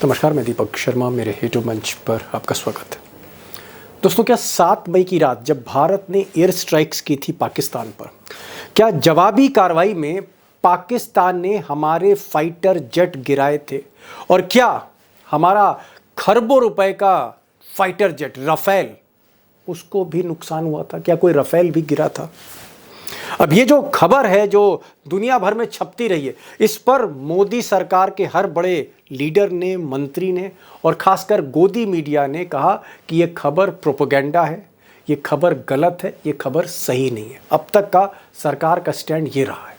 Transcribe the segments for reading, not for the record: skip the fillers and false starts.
नमस्कार, मैं दीपक शर्मा, मेरे यूट्यूब मंच पर आपका स्वागत है। दोस्तों, क्या 7 मई की रात जब भारत ने एयर स्ट्राइक्स की थी पाकिस्तान पर, क्या जवाबी कार्रवाई में पाकिस्तान ने हमारे फाइटर जेट गिराए थे? और क्या हमारा खरबों रुपए का फाइटर जेट राफेल, उसको भी नुकसान हुआ था? क्या कोई राफेल भी गिरा था? अब ये जो खबर है जो दुनिया भर में छपती रही है, इस पर मोदी सरकार के हर बड़े लीडर ने, मंत्री ने और खासकर गोदी मीडिया ने कहा कि ये खबर प्रोपेगेंडा है, ये खबर गलत है, ये खबर सही नहीं है। अब तक का सरकार का स्टैंड ये रहा है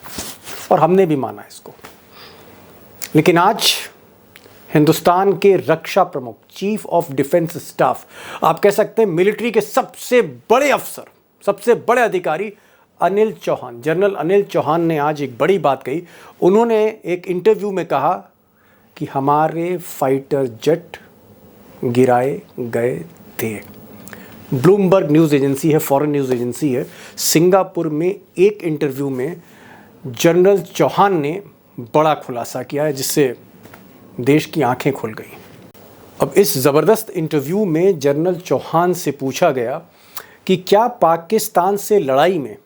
और हमने भी माना इसको। लेकिन आज हिंदुस्तान के रक्षा प्रमुख, चीफ ऑफ डिफेंस स्टाफ, आप कह सकते हैं मिलिट्री के सबसे बड़े अफसर, सबसे बड़े अधिकारी अनिल चौहान, जनरल अनिल चौहान ने आज एक बड़ी बात कही। उन्होंने एक इंटरव्यू में कहा कि हमारे फाइटर जेट गिराए गए थे। ब्लूमबर्ग न्यूज़ एजेंसी है, फॉरेन न्यूज़ एजेंसी है, सिंगापुर में एक इंटरव्यू में जनरल चौहान ने बड़ा खुलासा किया है जिससे देश की आंखें खुल गई। अब इस ज़बरदस्त इंटरव्यू में जनरल चौहान से पूछा गया कि क्या पाकिस्तान से लड़ाई में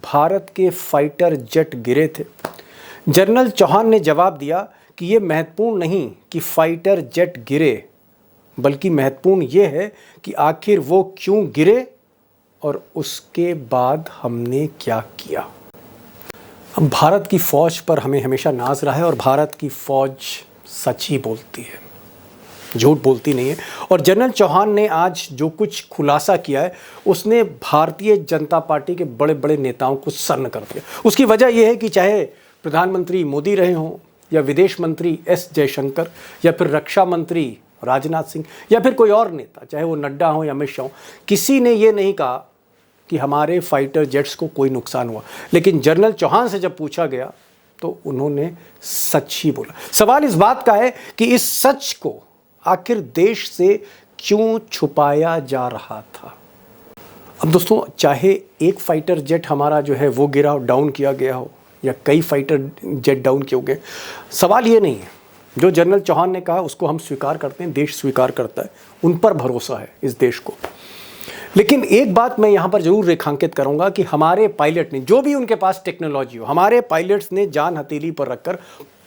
भारत के फाइटर जेट गिरे थे। जनरल चौहान ने जवाब दिया कि ये महत्वपूर्ण नहीं कि फाइटर जेट गिरे, बल्कि महत्वपूर्ण ये है कि आखिर वो क्यों गिरे और उसके बाद हमने क्या किया। अब भारत की फ़ौज पर हमें हमेशा नाज रहा है और भारत की फ़ौज सच ही बोलती है, झूठ बोलती नहीं है। और जनरल चौहान ने आज जो कुछ खुलासा किया है, उसने भारतीय जनता पार्टी के बड़े बड़े नेताओं को सन्न कर दिया। उसकी वजह यह है कि चाहे प्रधानमंत्री मोदी रहे हों, या विदेश मंत्री एस जयशंकर, या फिर रक्षा मंत्री राजनाथ सिंह, या फिर कोई और नेता, चाहे वो नड्डा हो या अमित शाह हो, किसी ने ये नहीं कहा कि हमारे फाइटर जेट्स को कोई नुकसान हुआ। लेकिन जनरल चौहान से जब पूछा गया तो उन्होंने सच ही बोला। सवाल इस बात का है कि इस सच को आखिर देश से क्यों छुपाया जा रहा था। अब दोस्तों, चाहे एक फाइटर जेट हमारा जो है वो गिरा हो, डाउन किया गया हो, या कई फाइटर जेट डाउन किए गए, सवाल ये नहीं है। जो जनरल चौहान ने कहा उसको हम स्वीकार करते हैं, देश स्वीकार करता है, उन पर भरोसा है इस देश को। लेकिन एक बात मैं यहाँ पर जरूर रेखांकित करूँगा कि हमारे पायलट ने, जो भी उनके पास टेक्नोलॉजी हो, हमारे पायलट्स ने जान हथेली पर रखकर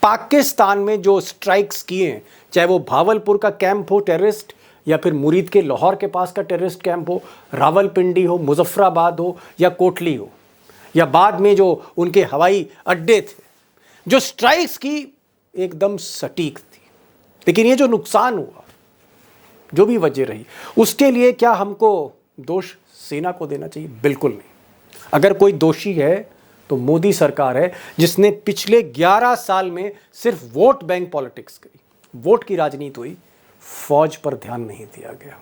पाकिस्तान में जो स्ट्राइक्स किए हैं, चाहे वो भावलपुर का कैंप हो टेररिस्ट, या फिर मुरीद के लाहौर के पास का टेररिस्ट कैंप हो, रावलपिंडी हो, मुजफ्फराबाद हो, या कोटली हो, या बाद में जो उनके हवाई अड्डे थे, जो स्ट्राइक्स की एकदम सटीक थी। लेकिन ये जो नुकसान हुआ, जो भी वजह रही, उसके लिए क्या हमको दोष सेना को देना चाहिए? बिल्कुल नहीं। अगर कोई दोषी है तो मोदी सरकार है, जिसने पिछले 11 साल में सिर्फ वोट बैंक पॉलिटिक्स करी, वोट की राजनीति हुई, फौज पर ध्यान नहीं दिया गया।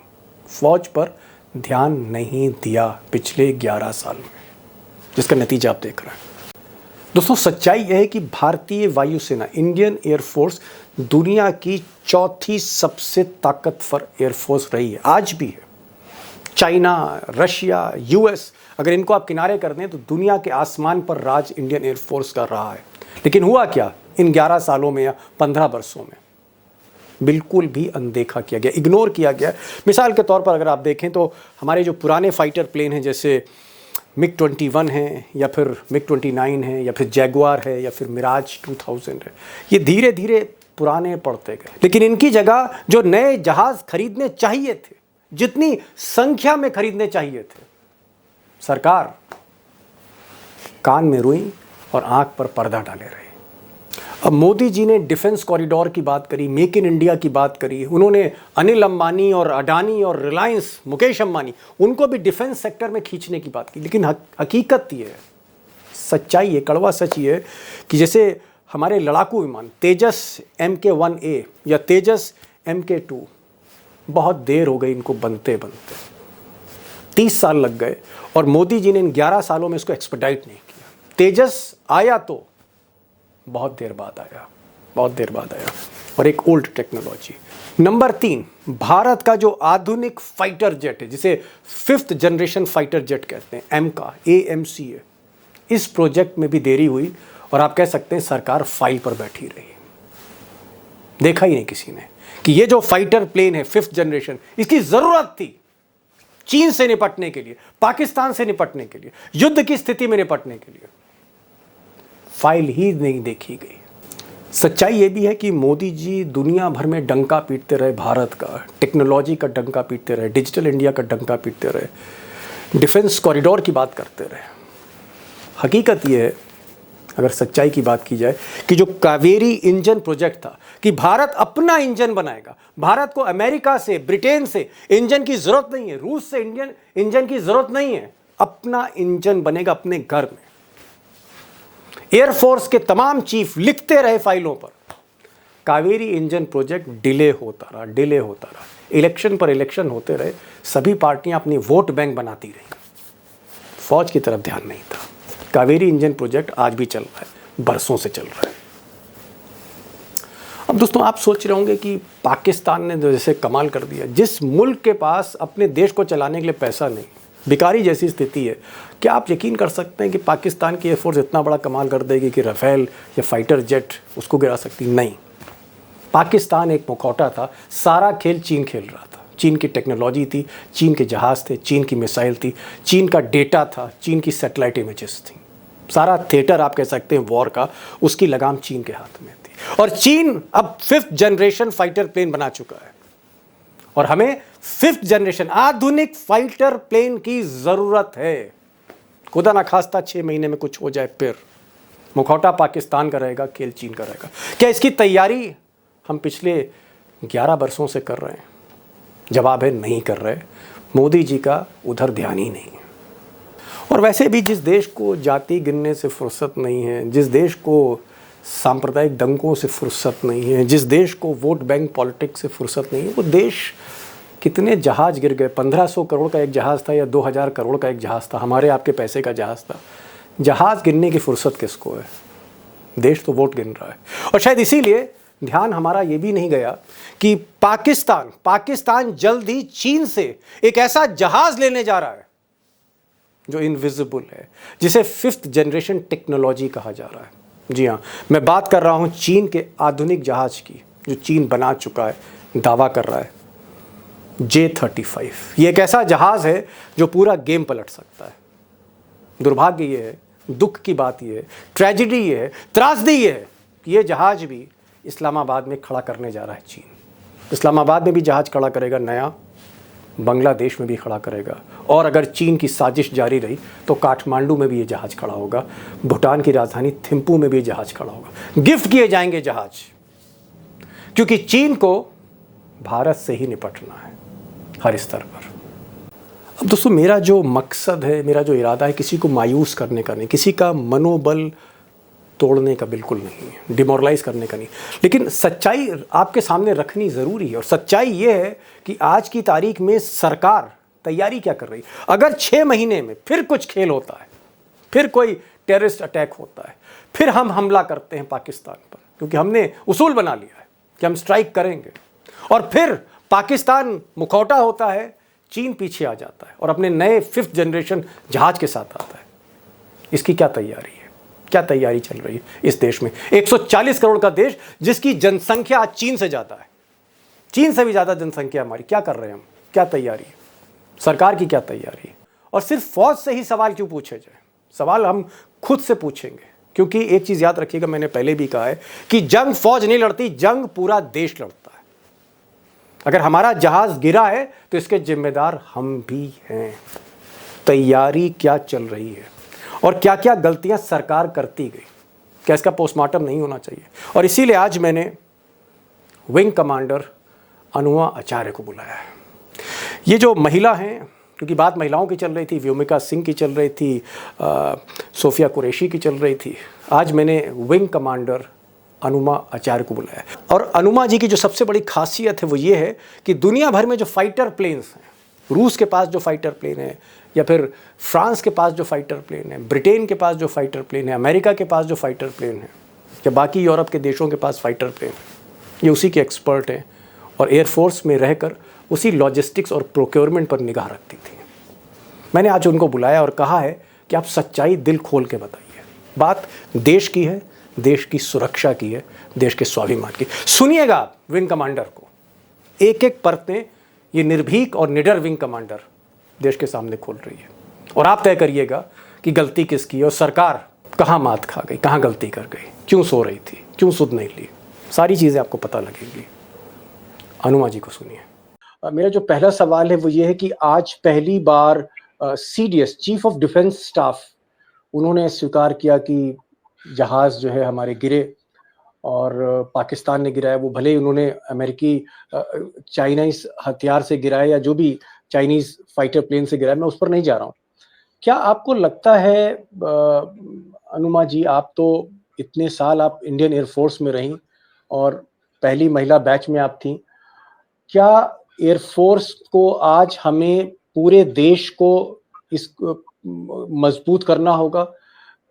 फौज पर ध्यान नहीं दिया पिछले 11 साल में, जिसका नतीजा आप देख रहे हैं। दोस्तों, सच्चाई यह है कि भारतीय वायुसेना, इंडियन एयरफोर्स दुनिया की चौथी सबसे ताकतवर एयरफोर्स रही है, आज भी है। चाइना, रशिया, यूएस, अगर इनको आप किनारे कर दें तो दुनिया के आसमान पर राज इंडियन एयरफोर्स का रहा है। लेकिन हुआ क्या इन 11 सालों में या 15 वर्षों में? बिल्कुल भी अनदेखा किया गया, इग्नोर किया गया। मिसाल के तौर पर अगर आप देखें तो हमारे जो पुराने फाइटर प्लेन हैं, जैसे मिग 21 है, या फिर मिग 29 है, या फिर जैगुआर है, या फिर मिराज 2000 है, ये धीरे धीरे पुराने पड़ते गए। लेकिन इनकी जगह जो नए जहाज़ खरीदने चाहिए थे, जितनी संख्या में खरीदने चाहिए थे, सरकार कान में रुई और आंख पर पर्दा डाले रही। अब मोदी जी ने डिफेंस कॉरिडोर की बात करी, मेक इन इंडिया की बात करी, उन्होंने अनिल अंबानी और अडानी और रिलायंस, मुकेश अंबानी, उनको भी डिफेंस सेक्टर में खींचने की बात की। लेकिन हकीकत ये है, सच्चाई है, कड़वा सच ये है कि जैसे हमारे लड़ाकू विमान तेजस MK1A या तेजस MK2, बहुत देर हो गई इनको बनते बनते, 30 साल लग गए, और मोदी जी ने इन 11 सालों में इसको एक्सपेडाइट नहीं किया। तेजस आया तो बहुत देर बाद आया, बहुत देर बाद आया, और एक ओल्ड टेक्नोलॉजी। नंबर 3, भारत का जो आधुनिक फाइटर जेट है, जिसे 5th जनरेशन फाइटर जेट कहते हैं, AMC है, इस प्रोजेक्ट में भी देरी हुई और आप कह सकते हैं सरकार फाइल पर बैठी रही, देखा ही नहीं किसी ने। कि ये जो फाइटर प्लेन है 5th जनरेशन, इसकी ज़रूरत थी चीन से निपटने के लिए, पाकिस्तान से निपटने के लिए, युद्ध की स्थिति में निपटने के लिए। फाइल ही नहीं देखी गई। सच्चाई ये भी है कि मोदी जी दुनिया भर में डंका पीटते रहे, भारत का टेक्नोलॉजी का डंका पीटते रहे, डिजिटल इंडिया का डंका पीटते रहे, डिफेंस कॉरिडोर की बात करते रहे। हकीकत ये है, अगर सच्चाई की बात की जाए, कि जो कावेरी इंजन प्रोजेक्ट था कि भारत अपना इंजन बनाएगा, भारत को अमेरिका से, ब्रिटेन से इंजन की ज़रूरत नहीं है, रूस से इंजन की ज़रूरत नहीं है, अपना इंजन बनेगा अपने घर में। एयरफोर्स के तमाम चीफ लिखते रहे फाइलों पर, कावेरी इंजन प्रोजेक्ट डिले होता रहा, इलेक्शन पर इलेक्शन होते रहे, सभी पार्टियां अपनी वोट बैंक बनाती रही, फौज की तरफ ध्यान नहीं था। कावेरी इंजन प्रोजेक्ट आज भी चल रहा है, बरसों से चल रहा है। अब दोस्तों आप सोच रहे होंगे कि पाकिस्तान ने जैसे कमाल कर दिया, जिस मुल्क के पास अपने देश को चलाने के लिए पैसा नहीं, भिखारी जैसी स्थिति है, क्या आप यकीन कर सकते हैं कि पाकिस्तान की एयरफोर्स इतना बड़ा कमाल कर देगी कि राफेल या फाइटर जेट उसको गिरा सकती? नहीं। पाकिस्तान एक मुखौटा था, सारा खेल चीन खेल रहा था। चीन की टेक्नोलॉजी थी, चीन के जहाज़ थे, चीन की मिसाइल थी, चीन का डेटा था, चीन की सैटेलाइट इमेजेस थी। सारा थिएटर आप कह सकते हैं वॉर का, उसकी लगाम चीन के हाथ में थी। और चीन अब 5th जनरेशन फाइटर प्लेन बना चुका है, और हमें 5th जनरेशन आधुनिक फाइटर प्लेन की ज़रूरत है। खुदा ना खास्ता 6 महीने में कुछ हो जाए, फिर मुखौटा पाकिस्तान का रहेगा, खेल चीन का रहेगा। क्या इसकी तैयारी हम पिछले 11 वर्षों से कर रहे हैं? जवाब है नहीं कर रहे। मोदी जी का उधर ध्यान ही नहीं है। और वैसे भी जिस देश को जाति गिनने से फुर्सत नहीं है, जिस देश को सांप्रदायिक दंगों से फुर्सत नहीं है, जिस देश को वोट बैंक पॉलिटिक्स से फुर्सत नहीं है, वो देश कितने जहाज़ गिर गए। 1500 करोड़ का एक जहाज़ था या 2000 करोड़ का एक जहाज़ था, हमारे आपके पैसे का जहाज़ था। जहाज़ गिनने की फुर्सत किसको है? देश तो वोट गिन रहा है। और शायद इसीलिए ध्यान हमारा ये भी नहीं गया कि पाकिस्तान जल्द ही चीन से एक ऐसा जहाज़ लेने जा रहा है जो इनविजिबल है, जिसे 5th जनरेशन टेक्नोलॉजी कहा जा रहा है। जी हाँ, मैं बात कर रहा हूँ चीन के आधुनिक जहाज़ की, जो चीन बना चुका है, दावा कर रहा है, J-35। ये एक ऐसा जहाज़ है जो पूरा गेम पलट सकता है। दुर्भाग्य ये है, दुख की बात ये है, ट्रेजिडी ये है, त्रासदी ये है कि ये जहाज़ भी इस्लामाबाद में खड़ा करने जा रहा है चीन। इस्लामाबाद में भी जहाज़ खड़ा करेगा नया, बांग्लादेश में भी खड़ा करेगा, और अगर चीन की साजिश जारी रही तो काठमांडू में भी ये जहाज़ खड़ा होगा, भूटान की राजधानी थिम्पू में भी ये जहाज़ खड़ा होगा। गिफ्ट किए जाएंगे जहाज़, क्योंकि चीन को भारत से ही निपटना है हर स्तर पर। अब दोस्तों मेरा जो मकसद है, मेरा जो इरादा है, किसी को मायूस करने का नहीं, किसी का मनोबल तोड़ने का बिल्कुल नहीं है, डिमोरलाइज करने का नहीं, लेकिन सच्चाई आपके सामने रखनी ज़रूरी है। और सच्चाई ये है कि आज की तारीख में सरकार तैयारी क्या कर रही है। अगर 6 महीने में फिर कुछ खेल होता है, फिर कोई टेररिस्ट अटैक होता है, फिर हम हमला करते हैं पाकिस्तान पर, क्योंकि हमने उसूल बना लिया है कि हम स्ट्राइक करेंगे, और फिर पाकिस्तान मुखौटा होता है, चीन पीछे आ जाता है और अपने नए 5th जनरेशन जहाज के साथ आता है। इसकी क्या तैयारी है, क्या तैयारी चल रही है इस देश में? 140 करोड़ का देश, जिसकी जनसंख्या आज चीन से ज़्यादा है, चीन से भी ज़्यादा जनसंख्या हमारी। क्या कर रहे हैं हम? क्या तैयारी है? सरकार की क्या तैयारी है? और सिर्फ फौज से ही सवाल क्यों पूछे जाए? सवाल हम खुद से पूछेंगे, क्योंकि एक चीज़ याद रखिएगा, मैंने पहले भी कहा है कि जंग फौज नहीं लड़ती, जंग पूरा देश लड़ता है। अगर हमारा जहाज गिरा है तो इसके जिम्मेदार हम भी हैं। तैयारी क्या चल रही है और क्या क्या गलतियां सरकार करती गई, क्या इसका पोस्टमार्टम नहीं होना चाहिए? और इसीलिए आज मैंने विंग कमांडर अनुआ आचार्य को बुलाया है। ये जो महिला हैं, क्योंकि बात महिलाओं की चल रही थी, व्योमिका सिंह की चल रही थी, सोफिया कुरैशी की चल रही थी, आज मैंने विंग कमांडर अनुमा आचार्य को बुलाया। और अनुमा जी की जो सबसे बड़ी खासियत है वो ये है कि दुनिया भर में जो फाइटर प्लेन्स हैं, रूस के पास जो फाइटर प्लेन है, या फिर फ्रांस के पास जो फाइटर प्लेन है, ब्रिटेन के पास जो फाइटर प्लेन है, अमेरिका के पास जो फाइटर प्लेन है, या बाकी यूरोप के देशों के पास फाइटर प्लेन है, ये उसी के एक्सपर्ट हैं और एयरफोर्स में रहकर उसी लॉजिस्टिक्स और प्रोक्योरमेंट पर निगाह रखती थी। मैंने आज उनको बुलाया और कहा है कि आप सच्चाई दिल खोल के बताइए। बात देश की है, देश की सुरक्षा की है, देश के स्वाभिमान की। सुनिएगा विंग कमांडर को एक एक परतें ये निर्भीक और निडर विंग कमांडर देश के सामने खोल रही है। और आप तय करिएगा कि गलती किसकी है और सरकार कहाँ मात खा गई, कहाँ गलती कर गई, क्यों सो रही थी, क्यों सुध नहीं ली। सारी चीज़ें आपको पता लगेंगी। अनुमा जी को सुनिए। मेरा जो पहला सवाल है वो ये है कि आज पहली बार CDS, chief of defence staff, उन्होंने स्वीकार किया कि जहाज जो है हमारे गिरे और पाकिस्तान ने गिराया। वो भले ही उन्होंने अमेरिकी चाइनीज हथियार से गिराया या जो भी चाइनीज फाइटर प्लेन से गिराया, मैं उस पर नहीं जा रहा हूँ। क्या आपको लगता है अनुमा जी, आप तो इतने साल आप इंडियन एयरफोर्स में रहीं और पहली महिला बैच में आप थी, क्या एयरफोर्स को आज हमें पूरे देश को इस मजबूत करना होगा?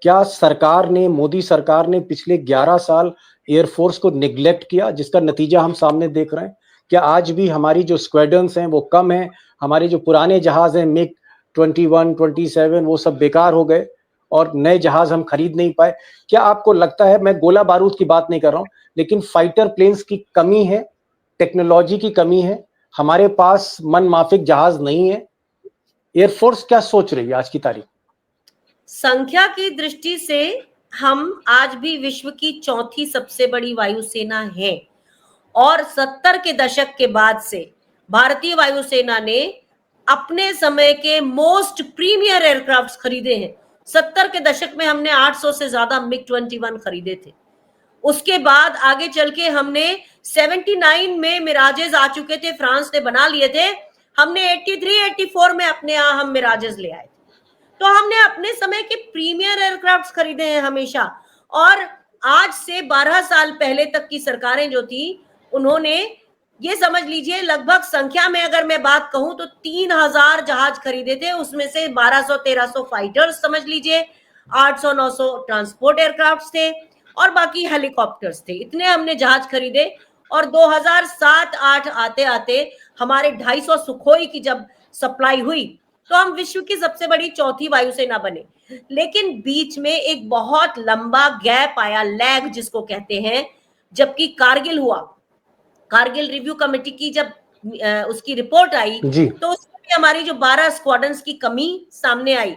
क्या सरकार ने, मोदी सरकार ने पिछले 11 साल एयरफोर्स को निगलेक्ट किया, जिसका नतीजा हम सामने देख रहे हैं? क्या आज भी हमारी जो स्क्वाड्रन्स हैं वो कम हैं? हमारे जो पुराने जहाज हैं मिग 21, 27, वो सब बेकार हो गए और नए जहाज हम खरीद नहीं पाए। क्या आपको लगता है, मैं गोला बारूद की बात नहीं कर रहा हूँ, लेकिन फाइटर प्लेन्स की कमी है, टेक्नोलॉजी की कमी है, हमारे पास मन माफिक जहाज नहीं है? एयरफोर्स क्या सोच रही है आज की तारीख? संख्या की दृष्टि से हम आज भी विश्व की चौथी सबसे बड़ी वायुसेना है और 70 के दशक के बाद से भारतीय वायुसेना ने अपने समय के मोस्ट प्रीमियर एयरक्राफ्ट खरीदे हैं। 70 के दशक में हमने 800 से ज्यादा मिग 21 खरीदे थे। उसके बाद आगे चल के हमने 79 में मिराजेस आ चुके थे, फ्रांस ने बना लिए थे। हमने 83, 84 में अपने यहाँ हम मिराजेस ले आए। तो हमने अपने समय के प्रीमियर एयरक्राफ्ट खरीदे हैं हमेशा। और आज से 12 साल पहले तक की सरकारें जो थी, उन्होंने ये समझ लीजिए लगभग संख्या में अगर मैं बात कहूं तो 3000 जहाज खरीदे थे। उसमें से 1200-1300 फाइटर्स समझ लीजिए, 800-900 ट्रांसपोर्ट एयरक्राफ्ट थे और बाकी हेलीकॉप्टर्स थे। इतने हमने जहाज खरीदे। और 2007-8 आते आते हमारे 250 सुखोई की जब सप्लाई हुई तो हम विश्व की सबसे बड़ी चौथी वायुसेना बने। लेकिन बीच में एक बहुत लंबा गैप आया, लैग जिसको कहते हैं। जबकि कारगिल हुआ, कारगिल रिव्यू कमेटी की जब उसकी रिपोर्ट आई तो उसमें भी हमारी जो 12 स्क्वाड्रन्स की कमी सामने आई।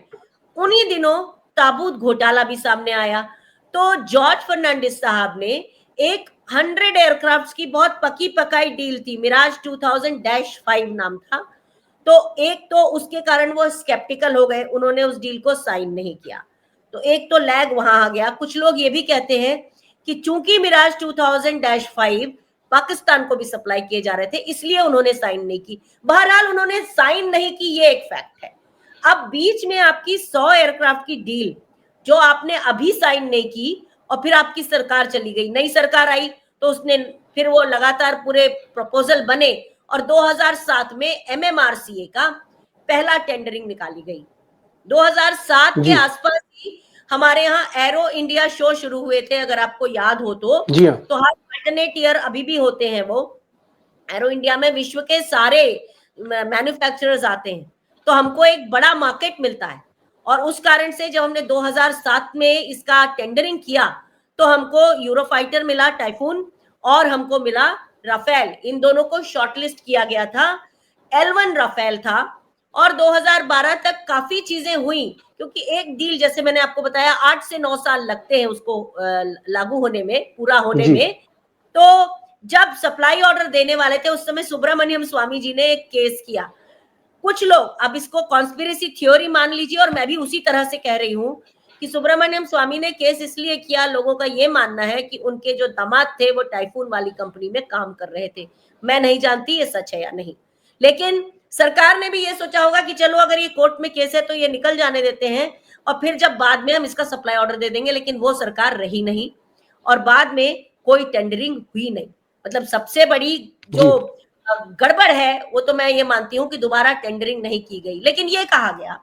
उन्हीं दिनों ताबूत घोटाला भी सामने आया। तो जॉर्ज फर्नांडिस साहब ने एक 100 एयरक्राफ्ट की बहुत पकी पकाई डील थी, मिराज 2000-5 नाम था। तो एक तो उसके कारण वो स्केप्टिकल हो गए, उन्होंने उस डील को साइन नहीं किया। तो एक तो लैग वहां आ गया। कुछ लोग ये भी कहते हैं कि चूंकि मिराज 2000-5 पाकिस्तान को भी सप्लाई किए जा रहे थे, इसलिए उन्होंने साइन नहीं की। बहरहाल उन्होंने साइन नहीं की, ये एक फैक्ट है। अब बीच में आपकी 100 एयरक्राफ्ट की डील जो आपने अभी साइन नहीं की और फिर आपकी सरकार चली गई, नई सरकार आई तो उसने फिर वो लगातार पूरे प्रपोजल बने और 2007 में MMRCA का पहला टेंडरिंग निकाली गई। 2007 के आसपास ही हमारे यहाँ एरो इंडिया शो शुरू हुए थे, अगर आपको याद हो तो। तो हर अल्टरनेट ईयर अभी भी होते हैं वो। एरो इंडिया में विश्व के सारे मैन्युफैक्चरर्स आते हैं, तो हमको एक बड़ा मार्केट मिलता है। और उस कारण से जब हमने 2007 में इसका टेंडरिंग किया तो हमको यूरोफाइटर मिला, टाइफून, और हमको मिला राफेल। इन दोनों को शॉर्टलिस्ट किया गया था। L1 राफेल था। और 2012 तक काफी चीजें हुई, क्योंकि एक डील, जैसे मैंने आपको बताया, 8 से 9 साल लगते हैं उसको लागू होने में, पूरा होने में। तो जब सप्लाई ऑर्डर देने वाले थे उस समय सुब्रमण्यम स्वामी जी ने एक केस किया। कुछ लोग अब इसको कॉन्स्पिरेसी थ्योरी मान लीजिए, और मैं भी उसी तरह से कह रही हूं कि सुब्रमण्यम स्वामी ने केस इसलिए किया, लोगों का ये मानना है कि उनके जो दामाद थे वो टाइफून वाली कंपनी में काम कर रहे थे। मैं नहीं जानती ये सच है या नहीं, लेकिन सरकार ने भी ये सोचा होगा कि चलो अगर ये कोर्ट में केस है तो ये निकल जाने देते हैं और फिर जब बाद में हम इसका सप्लाई ऑर्डर दे देंगे। लेकिन वो सरकार रही नहीं और बाद में कोई टेंडरिंग हुई नहीं। मतलब सबसे बड़ी जो गड़बड़ है वो तो मैं ये मानती हूं कि दोबारा टेंडरिंग नहीं की गई। लेकिन ये कहा गया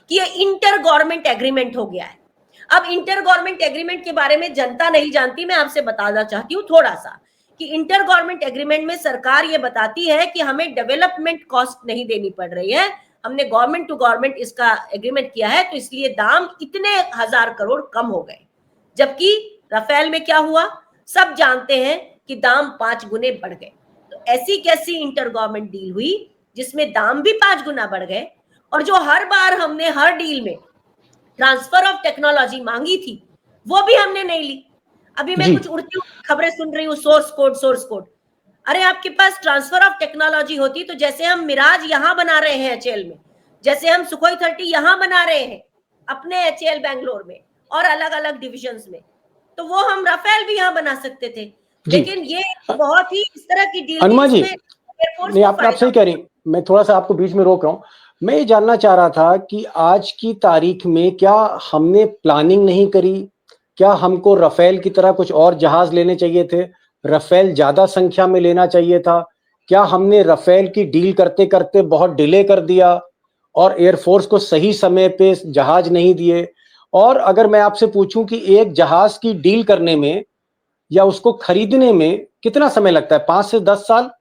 कि ये इंटर गवर्नमेंट एग्रीमेंट हो गया है। अब इंटर गवर्नमेंट एग्रीमेंट के बारे में जनता नहीं जानती, मैं आपसे बताना चाहती हूँ थोड़ा सा कि इंटर गवर्नमेंट एग्रीमेंट में सरकार ये बताती है कि हमें डेवलपमेंट कॉस्ट नहीं देनी पड़ रही है, हमने गवर्नमेंट टू गवर्नमेंट इसका एग्रीमेंट किया है, तो इसलिए दाम इतने 1000 करोड़ कम हो गए। जबकि राफेल में क्या हुआ सब जानते हैं कि दाम 5 गुने बढ़ गए। तो ऐसी कैसी इंटर गवर्नमेंट डील हुई जिसमें दाम भी 5 गुना बढ़ गए, और जो हर बार हमने हर डील में ट्रांसफर ऑफ टेक्नोलॉजी मांगी थी वो भी हमने नहीं ली। अभी मैं जी कुछ उड़ती खबरें सुन रही हूँ, सोर्स कोड। अरे आपके पास ट्रांसफर ऑफ टेक्नोलॉजी होती तो जैसे हम मिराज यहां बना रहे हैं एचएएल में, जैसे हम सुखोई 30 यहां बना रहे हैं अपने एचएएल बैंगलोर में और अलग अलग डिविजन्स में, तो वो हम राफेल भी यहां बना सकते थे। जी लेकिन ये बहुत ही इस तरह की डील थी अनुमा जी, इसमें एयरफोर्स नहीं को आप फायदा। सही कह रही। मैं थोड़ा सा आपको बीच में रोक रहा हूँ। मैं ये जानना चाह रहा था कि आज की तारीख में क्या हमने प्लानिंग नहीं करी? क्या हमको राफेल की तरह कुछ और जहाज लेने चाहिए थे? राफेल ज्यादा संख्या में लेना चाहिए था? क्या हमने राफेल की डील करते करते बहुत डिले कर दिया और एयरफोर्स को सही समय पे जहाज नहीं दिए? और अगर मैं आपसे पूछूं कि एक जहाज की डील करने में या उसको खरीदने में कितना समय लगता है, 5 से 10 साल,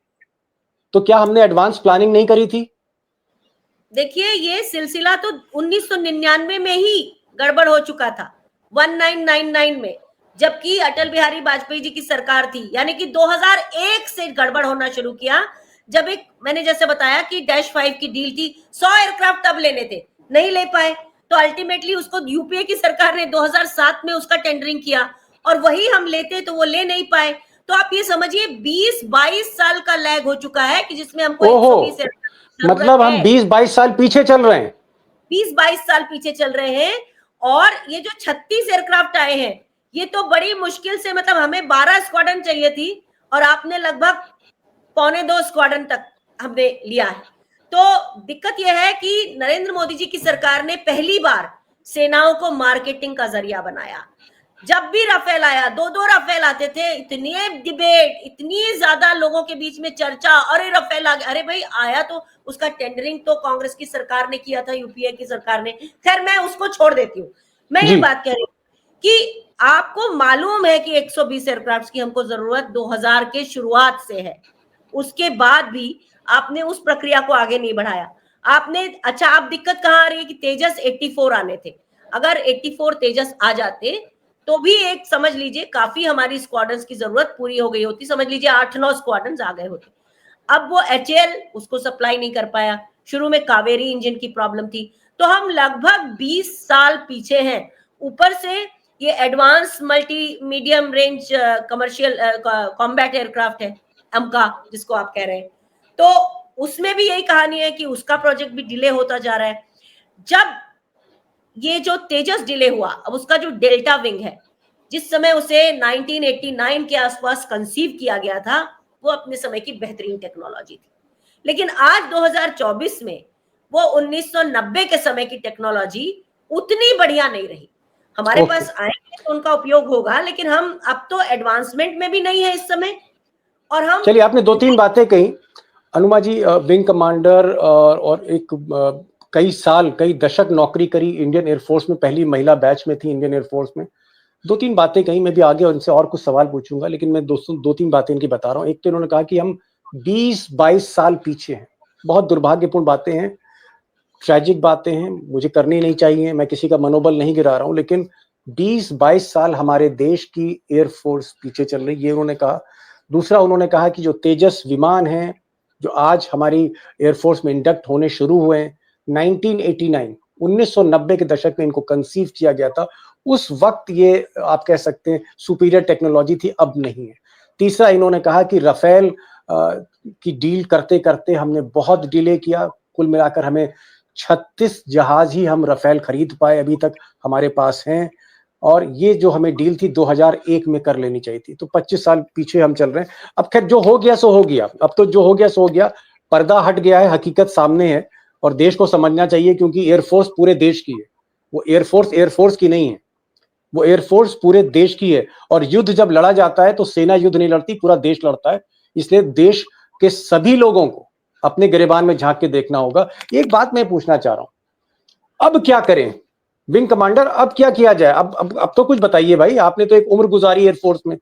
तो क्या हमने एडवांस प्लानिंग नहीं करी थी? देखिए ये सिलसिला तो 1999 में ही गड़बड़ हो चुका था, 1999 में, जबकि अटल बिहारी वाजपेयी जी की सरकार थी। यानी कि 2001 से गड़बड़ होना शुरू किया, जब एक मैंने जैसे बताया कि -5 की डील थी, 100 एयरक्राफ्ट तब लेने थे, नहीं ले पाए, तो अल्टीमेटली उसको यूपीए की सरकार ने 2007 में उसका टेंडरिंग किया, और वही हम लेते तो वो ले नहीं पाए। तो आप ये समझिए 20-22 साल का लैग हो चुका है कि जिसमें हमको ओहो, 120 एयरक्राफ्ट मतलब हम 20-22 साल पीछे चल रहे हैं। 20-22 साल पीछे चल रहे हैं। और ये जो 36 एयरक्राफ्ट आए हैं, ये तो बड़ी मुश्किल से, मतलब हमें 12 स्क्वाड्रन चाहिए थी और आपने लगभग 1.25 स्क्वाड्रन तक हमने लिया है। तो दिक्कत यह है कि नरेंद्र मोदी जी की सरकार ने पहली बार सेनाओं को मार्केटिंग का जरिया बनाया। जब भी राफेल आया, 2-2 राफेल आते थे, इतनी डिबेट, इतनी ज्यादा लोगों के बीच में चर्चा, अरे राफेल आ गया, अरे भाई आया तो उसका टेंडरिंग तो कांग्रेस की सरकार ने किया था, यूपीए की सरकार ने। खैर मैं उसको छोड़ देती हूँ, मैं ये बात कह रही हूँ कि आपको मालूम है कि 120 एयरक्राफ्ट की हमको जरूरत 2000 के शुरुआत से है, उसके बाद भी आपने उस प्रक्रिया को आगे नहीं बढ़ाया। आपने, अच्छा आप दिक्कत कहां आ रही है कि तेजस 84 आने थे, अगर 84 तेजस आ जाते तो भी एक समझ लीजिए काफी हमारी स्क्वाड्रन्स की जरूरत पूरी हो गई होती, समझ लीजिए 8-9 स्क्वाड्रन्स आ गए होते। अब वो एचएएल उसको सप्लाई नहीं कर पाया, शुरू में कावेरी इंजन की प्रॉब्लम थी, तो हम लगभग 20 साल पीछे हैं। ऊपर से ये advance multi medium range commercial combat aircraft है अमका जिसको आप कह रहे हैं, तो उसमें भी यही कहानी है कि उसका प्रोजेक्ट भी डिले होता जा रहा है। जब ये जो तेजस डिले हुआ, अब उसका जो डेल्टा विंग है, जिस समय उसे 1989 के आसपास कंसीव किया गया था, वो अपने समय की बेहतरीन टेक्नोलॉजी थी। लेकिन आज 2024 में वो 1990 के समय की टेक्नोलॉजी उतनी बढ़िया नहीं रही। हमारे पास आएंगे तो उनका उपयोग होगा, लेकिन हम अब तो एडवांसमेंट में भी नहीं है इस समय। और हम, चलिए, आपने 2-3 बातें कही अनुमा जी। विंग कमांडर और एक कई साल कई दशक नौकरी करी इंडियन एयरफोर्स में, पहली महिला बैच में थी इंडियन एयरफोर्स में। 2-3 बातें कही, मैं भी आगे उनसे और कुछ सवाल पूछूंगा, लेकिन मैं दोस्तों 2-3 बातें इनकी बता रहा हूँ। एक तो इन्होंने कहा कि हम 20-22 साल पीछे हैं। बहुत दुर्भाग्यपूर्ण बातें हैं, ट्रैजिक बातें हैं, मुझे करनी नहीं चाहिए, मैं किसी का मनोबल नहीं गिरा रहा हूँ, लेकिन 20-22 साल हमारे देश की एयरफोर्स पीछे चल रही है, ये उन्होंने कहा। दूसरा, उन्होंने कहा कि जो तेजस विमान हैं जो आज हमारी एयरफोर्स में इंडक्ट होने शुरू हुए हैं, 1990 के दशक में इनको कंसीव किया गया था। उस वक्त ये आप कह सकते हैं सुपीरियर टेक्नोलॉजी थी, अब नहीं है। तीसरा, इन्होंने कहा कि राफेल की डील करते करते हमने बहुत डिले किया, कुल मिलाकर हमें 36 जहाज ही हम राफेल खरीद पाए अभी तक हमारे पास हैं, और ये जो हमें डील थी 2001 में कर लेनी चाहिए थी। तो 25 साल पीछे हम चल रहे हैं। अब खैर जो हो गया सो हो गया, अब तो जो हो गया सो हो गया, पर्दा हट गया है, हकीकत सामने है और देश को समझना चाहिए, क्योंकि एयरफोर्स पूरे देश की है। वो एयरफोर्स की नहीं है, वो एयरफोर्स पूरे देश की है। और युद्ध जब लड़ा जाता है तो सेना युद्ध नहीं लड़ती, पूरा देश लड़ता है। इसलिए देश के सभी लोगों को अपने गिरेबान में झांक के देखना होगा। एक बात मैं पूछना चाह रहा हूं, अब क्या करें विंग कमांडर, अब क्या किया जाए? अब तो कुछ बताइए भाई, आपने तो एक उम्र गुजारी एयरफोर्स में।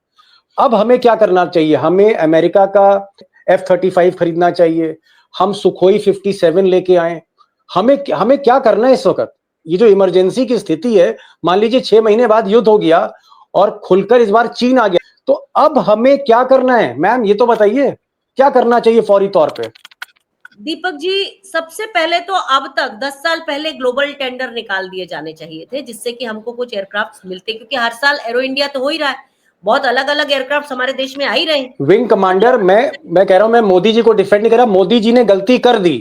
अब हमें क्या करना चाहिए? हमें अमेरिका का F-35 खरीदना चाहिए, हम सुखोई 57 लेके आए, हमें क्या करना है इस वक्त? ये जो इमरजेंसी की स्थिति है, मान लीजिए 6 महीने बाद युद्ध हो गया और खुलकर इस बार चीन आ गया, तो अब हमें क्या करना है मैम, ये तो बताइए। क्या करना चाहिए फौरी तौर पे? दीपक जी, सबसे पहले तो अब तक 10 साल पहले ग्लोबल टेंडर निकाल दिए जाने चाहिए थे, जिससे कि हमको कुछ एयरक्राफ्ट मिलते, क्योंकि हर साल एरो इंडिया तो हो ही रहा है, बहुत अलग अलग एयरक्राफ्ट हमारे देश में आ ही रहे हैं। विंग कमांडर, मैं कह रहा हूं, मैं मोदी जी को डिफेंड नहीं कर रहा, मोदी जी ने गलती कर दी,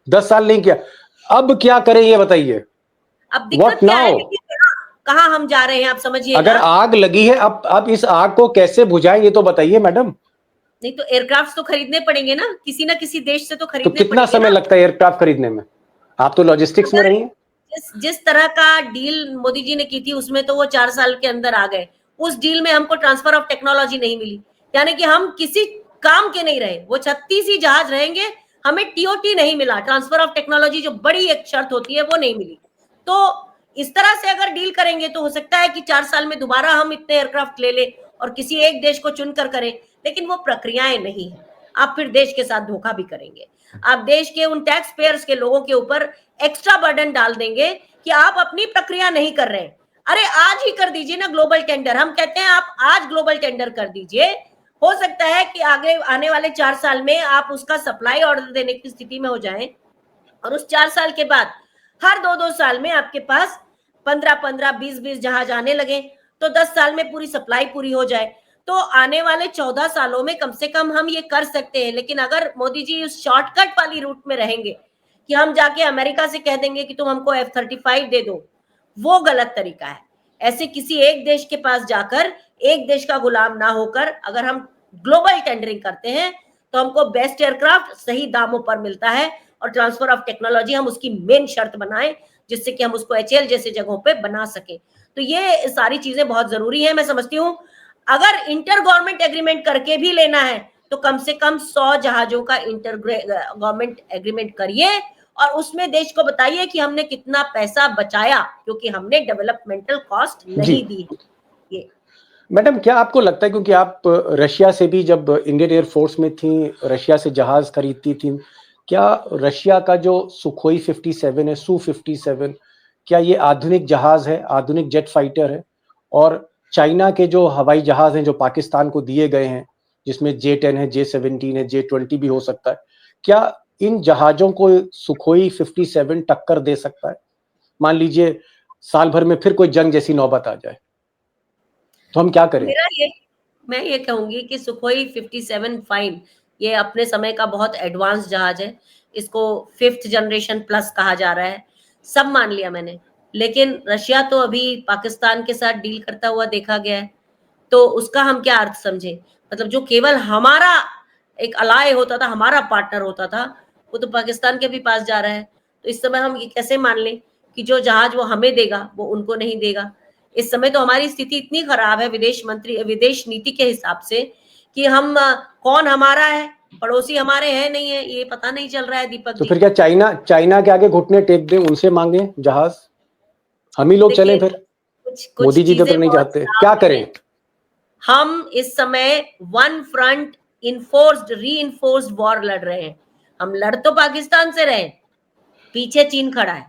10 साल नहीं किया, अब क्या करें ये बताइए। अब दिक्कत व्हाट क्या है नाउ? कि कहाँ हम जा रहे हैं, आप अगर समझिएगा। आग लगी है, अब इस आग को कैसे बुझाएं ये तो बताइए मैडम। नहीं तो एयरक्राफ्ट तो खरीदने पड़ेंगे ना किसी देश से तो तो खरीदने कितना पड़ेंगे समय ना। लगता है एयरक्राफ्ट खरीदने में? आप तो लॉजिस्टिक्स में अगर रही हैं। जिस तरह का डील मोदी जी ने की थी, उसमें तो वो 4 साल के अंदर आ गए। उस डील में हमको ट्रांसफर ऑफ टेक्नोलॉजी नहीं मिली, यानी कि हम किसी काम के नहीं रहे। वो 36 ही जहाज रहेंगे, हमें टीओटी नहीं मिला, ट्रांसफर ऑफ टेक्नोलॉजी जो बड़ी एक शर्त होती है वो नहीं मिली। तो इस तरह से अगर डील करेंगे तो हो सकता है कि 4 साल में दोबारा हम इतने एयरक्राफ्ट ले ले और किसी एक देश को चुनकर करें, लेकिन वो प्रक्रियाएं नहीं है। आप फिर देश के साथ धोखा भी करेंगे। आप देश के उन टैक्स पेयर्स के लोगों के ऊपर एक्स्ट्रा बर्डन डाल देंगे कि आप अपनी प्रक्रिया नहीं कर रहे। अरे आज ही कर दीजिए ना ग्लोबल टेंडर। हम कहते हैं आप आज ग्लोबल टेंडर कर दीजिए, हो सकता है कि आगे आने वाले 4 साल में आप उसका सप्लाई ऑर्डर देने की स्थिति में हो जाएं, और उस 4 साल के बाद हर 2-2 साल में आपके पास 15-15, 20-20 जहाज आने लगे, तो 10 साल में पूरी सप्लाई पूरी हो जाए। तो आने वाले 14 सालों में कम से कम हम ये कर सकते हैं। लेकिन अगर मोदी जी उस शॉर्टकट वाली रूट में रहेंगे कि हम जाके अमेरिका से कह देंगे कि तुम हमको F-35 दे दो, वो गलत तरीका है। ऐसे किसी एक देश के पास जाकर एक देश का गुलाम ना होकर अगर हम ग्लोबल टेंडरिंग करते हैं तो हमको बेस्ट एयरक्राफ्ट सही दामों पर मिलता है, और ट्रांसफर ऑफ टेक्नोलॉजी हम उसकी मेन शर्त बनाएं, जिससे कि हम उसको एचएएल जैसे जगहों पे बना सके। तो ये सारी चीजें बहुत जरूरी है। मैं समझती हूँ अगर इंटर गवर्नमेंट एग्रीमेंट करके भी लेना है तो कम से कम 100 जहाजों का इंटर गवर्नमेंट एग्रीमेंट करिए, और उसमें देश को बताइए कि हमने कितना पैसा बचाया, क्योंकि हमने डेवलपमेंटल कॉस्ट जी नहीं दी है। ये मैडम, क्या आपको लगता है, क्योंकि आप रशिया से भी जब इंडियन एयरफोर्स में थी, रशिया से जहाज खरीदती थी, क्या रशिया का जो सुखोई 57 है, Su-57, क्या ये आधुनिक जहाज है, आधुनिक जेट फाइटर है? और चाइना के जो हवाई जहाज हैं जो पाकिस्तान को दिए गए हैं, जिसमें J-10 है, J-17 है, J-20 भी हो सकता है, क्या इन जहाजों को सुखोई 57 टक्कर दे सकता है? मान लीजिए साल भर में फिर कोई जंग जैसी नौबत आ जाए, तो हम क्या करें? मेरा ये मैं ये कहूंगी कि सुखोई 57 फाइन, ये अपने समय का बहुत एडवांस जहाज है। इसको 5th जनरेशन प्लस कहा जा रहा है, सब मान लिया मैंने। लेकिन रशिया तो अभी पाकिस्तान के साथ डील करता हुआ देखा गया है, तो उसका हम क्या अर्थ समझे? मतलब जो केवल हमारा एक अलाय होता था, हमारा पार्टनर होता था, वो तो पाकिस्तान के भी पास जा रहा है। तो इस समय हम ये कैसे मान लें कि जो जहाज वो हमें देगा वो उनको नहीं देगा? इस समय तो हमारी स्थिति इतनी खराब है विदेश नीति के हिसाब से कि हम कौन हमारा है, पड़ोसी हमारे हैं नहीं है, ये पता नहीं चल रहा है दीपक तो जी। फिर क्या चाइना के आगे घुटने टेक दें, उनसे मांगे जहाज, हम ही लोग चलें देखिए, फिर? कुछ मोदी कुछ जी चीजें तो नहीं बहुत चाहते, क्या साफ करें? हैं। हम इस समय वन फ्रंट इन्फोर्स्ड री इन्फोर्स्ड वॉर लड़ रहे हैं। हम लड़ तो पाकिस्तान से रहे, पीछे चीन खड़ा है,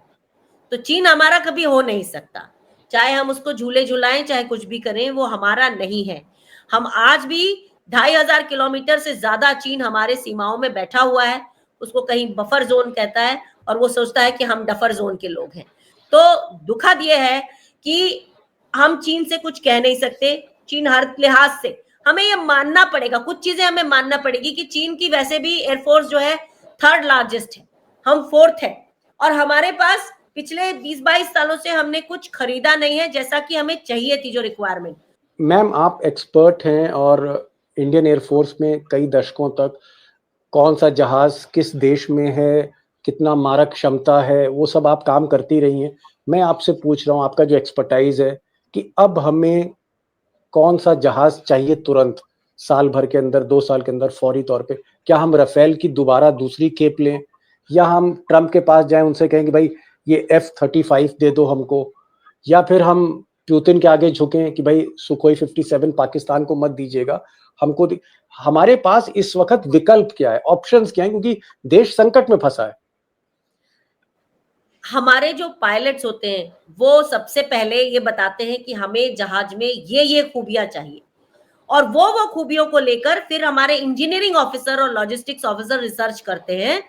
तो चीन हमारा कभी हो नहीं सकता। चाहे हम उसको झूले झुलाएं, चाहे कुछ भी करें, वो हमारा नहीं है। हम आज भी 2500 किलोमीटर से ज्यादा चीन हमारे सीमाओं में बैठा हुआ है, उसको कहीं बफर जोन कहता है, और वो सोचता है कि हम डफर जोन के लोग हैं। तो दुखद ये है कि हम चीन से कुछ कह नहीं सकते। चीन हर लिहाज से हमें ये मानना पड़ेगा, कुछ चीजें हमें मानना पड़ेगी कि चीन की वैसे भी एयरफोर्स जो है 3rd लार्जेस्ट है, हम 4th है, और हमारे पास पिछले 20-22 सालों से हमने कुछ खरीदा नहीं है जैसा कि हमें चाहिए थी, जो रिक्वायरमेंट। मैम, आप एक्सपर्ट हैं और इंडियन एयरफोर्स में कई दशकों तक कौन सा जहाज किस देश में है, कितना मारक क्षमता है, वो सब आप काम करती रही हैं। मैं आपसे पूछ रहा हूँ, आपका जो एक्सपर्टाइज है, कि अब हमें कौन सा जहाज चाहिए तुरंत, साल भर के अंदर, 2 साल के अंदर, फौरी तौर पे? क्या हम राफेल की दोबारा दूसरी खेप लें, या हम ट्रम्प के पास जाएं, उनसे कहें कि भाई ये F-35 दे दो हमको, या फिर हम पुतिन के आगे झुकें कि भाई सुखोई 57 पाकिस्तान को मत दीजिएगा, हमको हमारे पास इस वक्त विकल्प क्या है, ऑप्शंस क्या है, क्योंकि देश संकट में फंसा है। हमारे जो पायलट्स होते हैं वो सबसे पहले ये बताते हैं कि हमें जहाज में ये खूबियां चाहिए, और वो खूबियों को लेकर फिर हमारे इंजीनियरिंग ऑफिसर और लॉजिस्टिक्स ऑफिसर रिसर्च करते हैं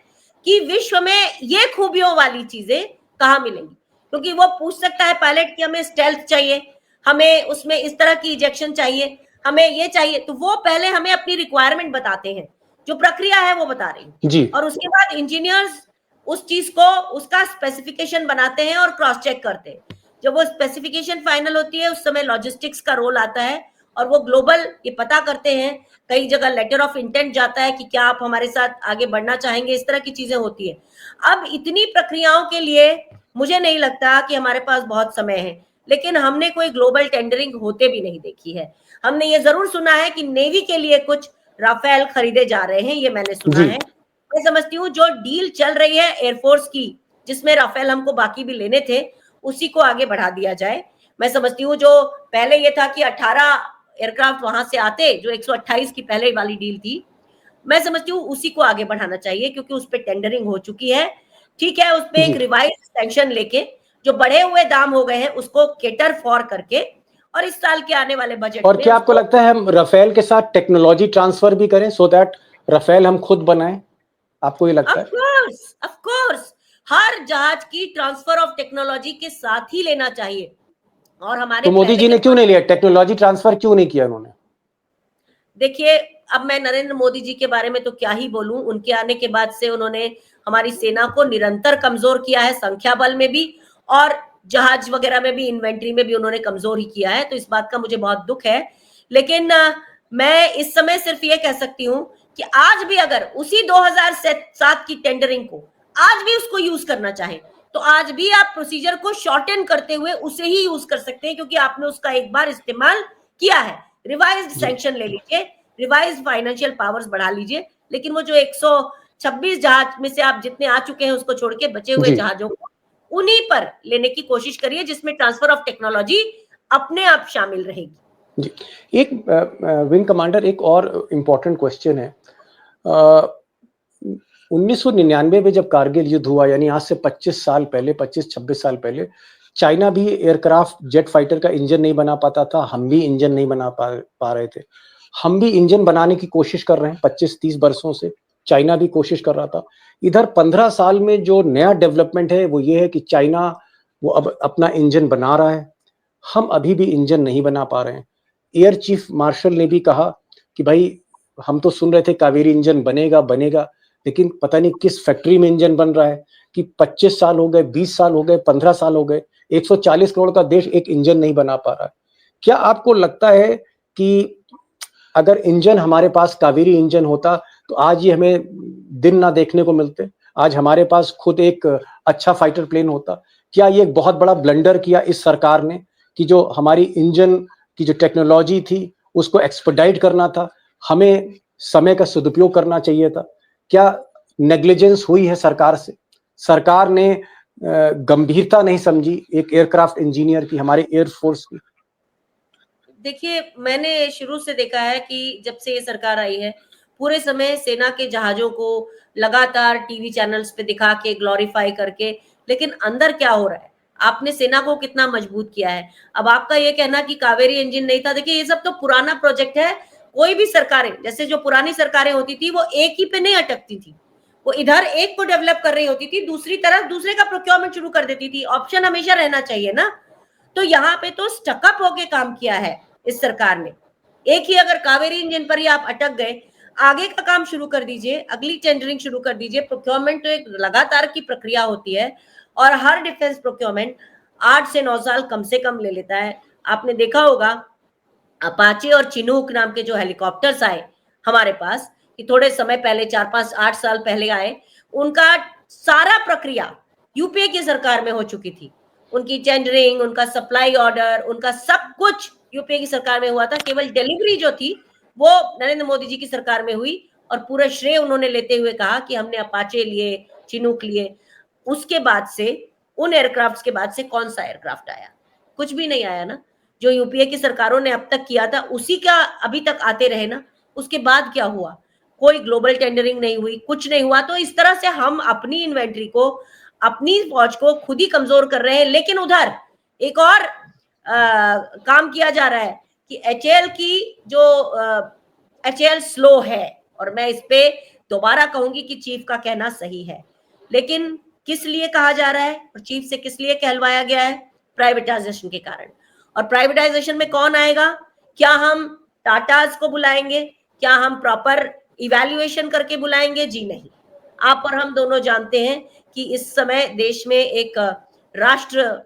कि विश्व में ये खूबियों वाली चीजें कहाँ मिलेंगी। क्योंकि वो पूछ सकता है पायलट कि हमें स्टेल्थ चाहिए, हमें उसमें इस तरह की इजेक्शन चाहिए, हमें ये चाहिए, तो वो पहले हमें अपनी रिक्वायरमेंट बताते हैं, जो प्रक्रिया है वो बता रही हूँ। जी और उसके बाद इंजीनियर्स उस चीज को, उसका स्पेसिफिकेशन बनाते हैं और क्रॉस चेक करते हैं। जब वो स्पेसिफिकेशन फाइनल होती है उस समय लॉजिस्टिक्स का रोल आता है और वो ग्लोबल ये पता करते हैं, कई जगह लेटर ऑफ इंटेंट जाता है कि क्या आप हमारे साथ आगे बढ़ना चाहेंगे, इस तरह की चीजें होती है। अब इतनी प्रक्रियाओं के लिए मुझे नहीं लगता कि हमारे पास बहुत समय है, लेकिन हमने कोई ग्लोबल टेंडरिंग होते भी नहीं देखी है। हमने ये जरूर सुना है कि नेवी के लिए कुछ राफेल खरीदे जा रहे हैं, ये मैंने सुना जी है। मैं समझती हूँ जो डील चल रही है एयरफोर्स की, जिसमें राफेल हमको बाकी भी लेने थे, उसी को आगे बढ़ा दिया जाए। मैं समझती हूँ जो पहले ये था कि 18 एयरक्राफ्ट वहां से आते, जो 128 की पहले वाली डील थी, मैं समझती हूँ उसी को आगे बढ़ाना चाहिए क्योंकि उस पर टेंडरिंग हो चुकी है। ठीक है, उस पर एक जी। रिवाइज सैंक्शन लेके जो बढ़े हुए दाम हो गए हैं उसको केटर फॉर करके और इस साल के आने वाले बजट और में क्या आपको उसको, लगता है हम राफेल के साथ टेक्नोलॉजी ट्रांसफर भी करें सो दैट राफेल हम खुद बनाएं? आपको ये लगता है? ऑफ कोर्स हर जहाज की ट्रांसफर ऑफ टेक्नोलॉजी के साथ ही लेना चाहिए। और हमारे तो मोदी पहले जी के, ने क्यों नहीं लिया टेक्नोलॉजी ट्रांसफर, क्यों नहीं किया उन्होंने? देखिए अब मैं नरेंद्र मोदी जी के बारे में तो क्या ही बोलूं, उनके आने के बाद से उन्होंने हमारी सेना को निरंतर कमजोर किया है, संख्या बल में भी और जहाज वगैरह में भी, इन्वेंट्री में भी उन्होंने कमजोर ही किया है, तो इस बात का मुझे बहुत दुख है। लेकिन मैं इस समय सिर्फ ये कह सकती हूँ कि आज भी अगर उसी 2007 की टेंडरिंग को आज भी उसको यूज करना चाहे तो आज भी आप प्रोसीजर को शॉर्टन करते हुए उसे ही यूज कर सकते हैं, क्योंकि आपने उसका एक बार इस्तेमाल किया है। रिवाइज्ड जी सैंक्शन ले लीजिए, रिवाइज्ड फाइनेंशियल पावर्स बढ़ा लीजिए, लेकिन वो जो 126 जहाज में से आप जितने आ चुके हैं उसको छोड़ के बचे हुए जी जहाजों को उन्हीं पर लेने की कोशिश करिए, जिसमें ट्रांसफर ऑफ टेक्नोलॉजी अपने आप शामिल रहेगी। जी। एक विंग कमांडर, एक और इम्पोर्टेंट क्वेश्चन है। 1999 में जब कारगिल युद्ध हुआ, यानी आज से 25 साल पहले, 25-26 साल पहले, चाइना भी एयरक्राफ्ट जेट फाइटर का इंजन नहीं बना पाता था, हम भी इंजन नहीं बना पा रहे थे। हम भी इंजन बनाने की कोशिश कर रहे हैं 25-30 वर्षों से, चाइना भी कोशिश कर रहा था। इधर 15 साल में जो नया डेवलपमेंट है वो ये है कि चाइना वो अब अपना इंजन बना रहा है, हम अभी भी इंजन नहीं बना पा रहे हैं। एयर चीफ मार्शल ने भी कहा कि भाई हम तो सुन रहे थे कावेरी इंजन बनेगा बनेगा, लेकिन पता नहीं किस फैक्ट्री में इंजन बन रहा है कि 25 साल हो गए, 20 साल हो गए, 15 साल हो गए, 140 करोड़ का देश एक इंजन नहीं बना पा रहा है। क्या आपको लगता है कि अगर इंजन हमारे पास कावेरी इंजन होता तो आज ये हमें दिन ना देखने को मिलते, आज हमारे पास खुद एक अच्छा फाइटर प्लेन होता? क्या ये एक बहुत बड़ा ब्लंडर किया इस सरकार ने कि जो हमारी इंजन की जो टेक्नोलॉजी थी उसको एक्सपेडाइट करना था, हमें समय का सदुपयोग करना चाहिए था? क्या नेग्लिजेंस हुई है सरकार से? सरकार ने गंभीरता नहीं समझी एक एयरक्राफ्ट इंजीनियर की, हमारे एयरफोर्स की? देखिए मैंने शुरू से देखा है कि जब से ये सरकार आई है पूरे समय सेना के जहाजों को लगातार टीवी चैनल्स पे दिखा के ग्लोरीफाई करके, लेकिन अंदर क्या हो रहा है, आपने सेना को कितना मजबूत किया है। अब आपका ये कहना कि कावेरी इंजन नहीं था, देखिए ये सब तो पुराना प्रोजेक्ट है। कोई भी सरकारें, जैसे जो पुरानी सरकारें होती थी वो एक ही पे नहीं अटकती थी, वो इधर एक को डेवलप कर रही होती थी, दूसरी तरफ दूसरे का प्रोक्योरमेंट शुरू कर देती थी। ऑप्शन हमेशा रहना चाहिए ना। तो यहाँ पे तो स्टकअप होके काम किया है इस सरकार ने। एक ही अगर कावेरी इंजन पर ही आप अटक गए, आगे का काम शुरू कर दीजिए, अगली टेंडरिंग शुरू कर दीजिए। प्रोक्योरमेंट तो एक लगातार की प्रक्रिया होती है और हर डिफेंस प्रोक्योरमेंट 8 से 9 साल कम से कम ले लेता है। आपने देखा होगा अपाचे और चिनूक नाम के जो हेलीकॉप्टर्स आए हमारे पास, कि थोड़े समय पहले 4-5-8 साल पहले आए, उनका सारा प्रक्रिया यूपीए की सरकार में हो चुकी थी। उनकी टेंडरिंग, उनका सप्लाई ऑर्डर, उनका सब कुछ यूपीए की सरकार में हुआ था। केवल डिलीवरी जो थी वो नरेंद्र मोदी जी की सरकार में हुई और पूरा श्रेय उन्होंने लेते हुए कहा कि हमने अपाचे लिए, चिनूक लिए। उसके बाद से, उन एयरक्राफ्ट के बाद से कौन सा एयरक्राफ्ट आया? कुछ भी नहीं आया ना। जो यूपीए की सरकारों ने अब तक किया था उसी का अभी तक आते रहे ना। उसके बाद क्या हुआ? कोई ग्लोबल टेंडरिंग नहीं हुई, कुछ नहीं हुआ। तो इस तरह से हम अपनी इन्वेंट्री को, अपनी फौज को खुद ही कमजोर कर रहे हैं। लेकिन उधर एक और काम किया जा रहा है कि एचएएल की जो एचएएल स्लो है, और मैं इस पे दोबारा कहूंगी कि चीफ का कहना सही है, लेकिन किस लिए कहा जा रहा है और चीफ से किस लिए कहलवाया गया है? प्राइवेटाइजेशन के कारण। और प्राइवेटाइजेशन में कौन आएगा? क्या हम टाटाज को बुलाएंगे? क्या हम प्रॉपर इवैल्यूएशन करके बुलाएंगे? जी नहीं। आप और हम दोनों जानते हैं कि इस समय देश में एक राष्ट्र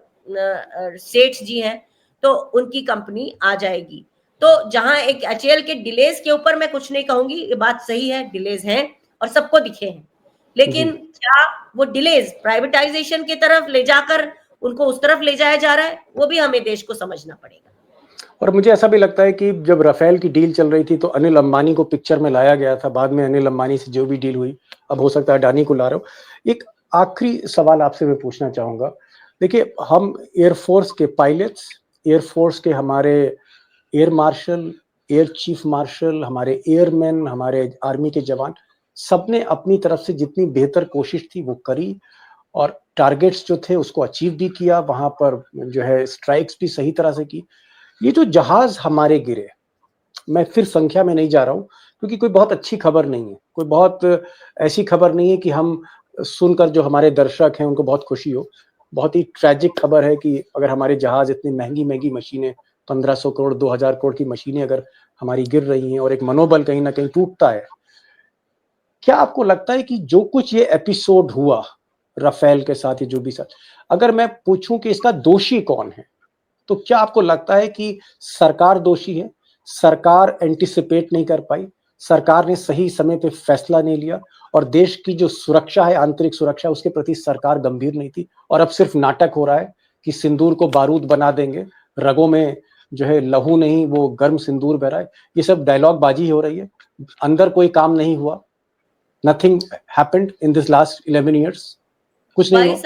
सेठ जी हैं, तो उनकी कंपनी आ जाएगी। तो जहां एक एचएएल के डिलेज के ऊपर मैं कुछ नहीं कहूंगी, ये बात सही है, डिलेज हैं और सबको दिखे हैं, लेकिन क्या वो डिलेज प्राइवेटाइजेशन की तरफ ले जाकर उनको उस तरफ ले जाया जा रहा है? वो भी हमें देश को समझना पड़ेगा। और मुझे ऐसा भी लगता है कि जब राफेल की डील चल रही थी तो अनिल अंबानी को पिक्चर में लाया गया था, बाद में अनिल अंबानी से जो भी डील हुई, अब हो सकता है अडानी को ला रहे हो। एक आखिरी सवाल आपसे मैं पूछना चाहूंगा, देखिए हम एयरफोर्स के पायलट्स, एयरफोर्स के हमारे air marshal, air chief marshal, हमारे एयरमैन, हमारे आर्मी के जवान, सबने अपनी तरफ से जितनी बेहतर कोशिश थी वो करी और टारगेट्स जो थे उसको अचीव भी किया, वहां पर जो है स्ट्राइक्स भी सही तरह से की। ये जो जहाज हमारे गिरे, मैं फिर संख्या में नहीं जा रहा हूँ क्योंकि कोई बहुत अच्छी खबर नहीं है, कोई बहुत ऐसी खबर नहीं है कि हम सुनकर जो हमारे दर्शक हैं उनको बहुत खुशी हो। बहुत ही ट्रैजिक खबर है कि अगर हमारे जहाज इतनी महंगी महंगी मशीनें, 1500 करोड़ 2000 करोड़ की मशीनें अगर हमारी गिर रही हैं और एक मनोबल कहीं ना कहीं टूटता है। क्या आपको लगता है कि जो कुछ ये एपिसोड हुआ राफेल के साथ या जो भी साथ, अगर मैं पूछूं कि इसका दोषी कौन है, तो क्या आपको लगता है कि सरकार दोषी है? सरकार एंटिसिपेट नहीं कर पाई, सरकार ने सही समय पे फैसला नहीं लिया और देश की जो सुरक्षा है, आंतरिक सुरक्षा, उसके प्रति सरकार गंभीर नहीं थी और अब सिर्फ नाटक हो रहा है कि सिंदूर को बारूद बना देंगे, रगों में जो है लहू नहीं वो गर्म सिंदूर बह रहा है, ये सब डायलॉग बाजी हो रही है, अंदर कोई काम नहीं हुआ। Nothing happened in this last 11 years, कुछ नहीं हुआ।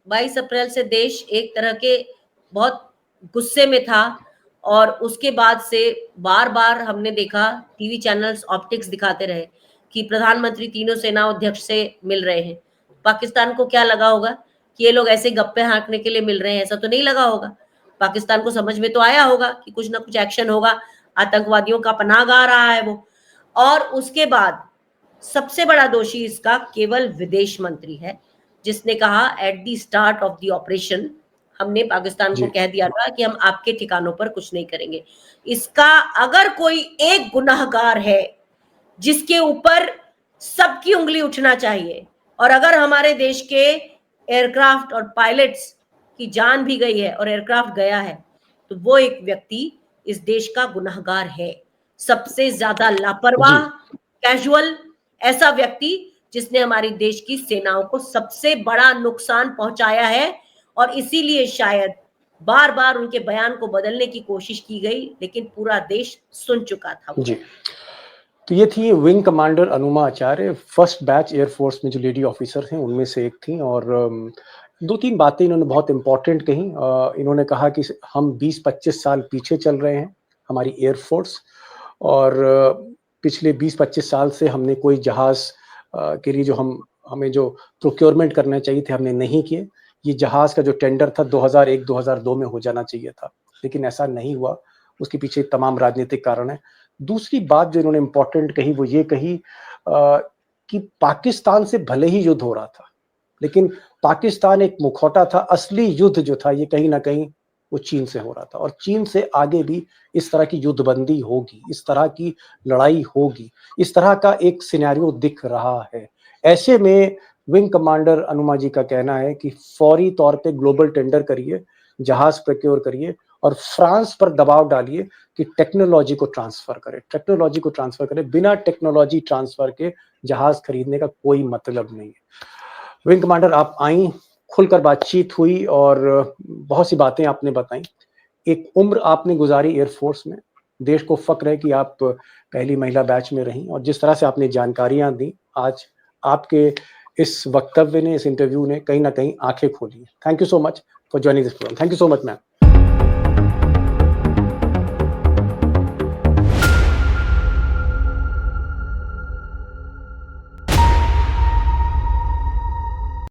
22 अप्रैल से देश एक तरह के बहुत गुस्से में था और उसके बाद से बार बार हमने देखा, टीवी चैनल्स ऑप्टिक्स दिखाते रहे कि प्रधानमंत्री तीनों सेना अध्यक्ष से मिल रहे हैं। पाकिस्तान को क्या लगा होगा कि ये लोग ऐसे गप्पे हाँकने के लिए मिल रहे हैं? ऐसा तो नहीं लगा होगा। पाकिस्तान को समझ में तो आया होगा कि कुछ ना कुछ एक्शन होगा, आतंकवादियों का पनाहगाह रहा है वो। और उसके बाद सबसे बड़ा दोषी इसका केवल विदेश मंत्री है, जिसने कहा at the start of the operation हमने पाकिस्तान को कह दिया था कि हम आपके ठिकानों पर कुछ नहीं करेंगे। इसका अगर कोई एक गुनाहगार है जिसके ऊपर सबकी उंगली उठना चाहिए, और अगर हमारे देश के एयरक्राफ्ट और पायलट्स की जान भी गई है और एयरक्राफ्ट गया है, तो वो एक व्यक्ति इस देश का गुनाहगार है। सबसे ज्यादा लापरवाह, कैजुअल ऐसा व्यक्ति जिसने हमारी देश की सेनाओं को सबसे बड़ा नुकसान पहुंचाया है, और इसीलिए शायद बार बार उनके बयान को बदलने की कोशिश की गई, लेकिन पूरा देश सुन चुका था जी। तो ये थी विंग कमांडर अनुमा आचार्य, फर्स्ट बैच एयरफोर्स में जो लेडी ऑफिसर हैं उनमें से एक थी, और दो तीन बातें इन्होंने बहुत इंपॉर्टेंट कही। इन्होंने कहा कि हम 20-25 साल पीछे चल रहे हैं हमारी एयरफोर्स, और पिछले 20-25 साल से हमने कोई जहाज के लिए जो हमें जो प्रोक्योरमेंट करना चाहिए थे हमने नहीं किए। ये जहाज का जो टेंडर था 2001-2002 में हो जाना चाहिए था, लेकिन ऐसा नहीं हुआ। उसके पीछे तमाम राजनीतिक कारण है। दूसरी बात जो इन्होंने इंपॉर्टेंट कही वो ये कही कि पाकिस्तान से भले ही युद्ध हो रहा था, लेकिन पाकिस्तान एक मुखौटा था, असली युद्ध जो था ये कहीं ना कहीं वो चीन से हो रहा था, और चीन से आगे भी इस तरह की युद्धबंदी होगी, इस तरह की लड़ाई होगी, इस तरह का एक सिनेरियो दिख रहा है। ऐसे में विंग कमांडर अनुमा जी का कहना है कि फौरी तौर पे ग्लोबल टेंडर करिए, जहाज प्रोक्योर करिए और फ्रांस पर दबाव डालिए कि टेक्नोलॉजी को ट्रांसफर करे। बिना टेक्नोलॉजी ट्रांसफर के जहाज खरीदने का कोई मतलब नहीं है। विंग कमांडर आप आई, खुलकर बातचीत हुई और बहुत सी बातें आपने बताई। एक उम्र आपने गुजारी एयरफोर्स में, देश को फक्र है कि आप पहली महिला बैच में रहीं, और जिस तरह से आपने जानकारियां दी आज, आपके इस वक्तव्य ने, इस इंटरव्यू ने कहीं ना कहीं आंखें खोली। Thank you so much for joining this programme. Thank you so much ma'am.